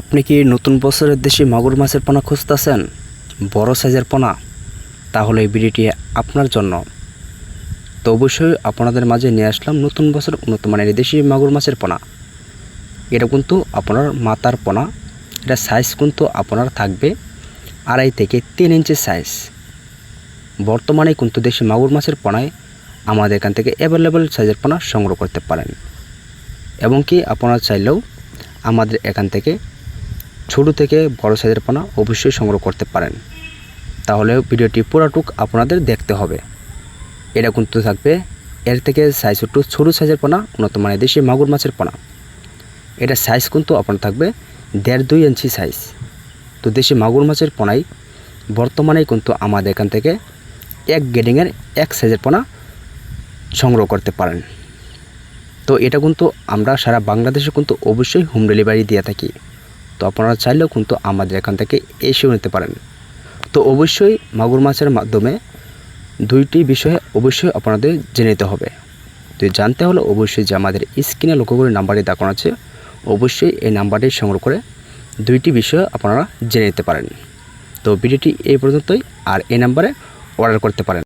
আপনি কি নতুন বছরের দেশি মাগুর মাছের পোনা খুঁজতেছেন? বড় সাইজের পোনা? তাহলে এই ভিডিওটি আপনার জন্য। তো অবশ্যই আপনাদের মাঝে নিয়ে আসলাম নতুন বছর উন্নত মানের দেশি মাগুর মাছের পোনা। এটা কিন্তু আপনার মাথার পোনা। এটা সাইজ কিন্তু আপনার থাকবে 2.5 থেকে 3 ইঞ্চি সাইজ। বর্তমানে কিন্তু দেশি মাগুর মাছের পোনায় আমাদের এখান থেকে অ্যাভেলেবেল সাইজের পোনা সংগ্রহ করতে পারেন, এবং কি আপনারা চাইলেও আমাদের এখান থেকে ছোট থেকে বড় সাইজের পোনা অবশ্যই সংগ্রহ করতে পারেন। তাহলে ভিডিওটি পুরোটুক আপনাদের দেখতে হবে। এটা কিন্তু থাকবে এর থেকে সাইজ একটু ছোটো সাইজের পোনা, উন্নত মানের দেশি মাগুর মাছের পোনা। এটা সাইজ কিন্তু আপনার থাকবে 1.5-2 ইঞ্চি সাইজ। তো দেশি মাগুর মাছের পোনায় বর্তমানে কিন্তু আমাদের এখান থেকে এক গ্রেডিংয়ের এক সাইজের পোনা সংগ্রহ করতে পারেন। তো এটা কিন্তু আমরা সারা বাংলাদেশে কিন্তু অবশ্যই হোম ডেলিভারি দিয়ে থাকি। তো আপনারা চাইলেও কিন্তু আমাদের এখান থেকে এসেও নিতে পারেন। তো অবশ্যই মাগুর মাছের মাধ্যমে দুইটি বিষয়ে অবশ্যই আপনাদের জেনে নিতে হবে। তো জানতে হলে অবশ্যই যে আমাদের স্ক্রিনে লক্ষ্য করে নাম্বারটি দেখানো আছে, অবশ্যই এই নাম্বারটি সংগ্রহ করে দুইটি বিষয় আপনারা জেনে নিতে পারেন। তো ভিডিওটি এই পর্যন্তই, আর এই নাম্বারে অর্ডার করতে পারেন।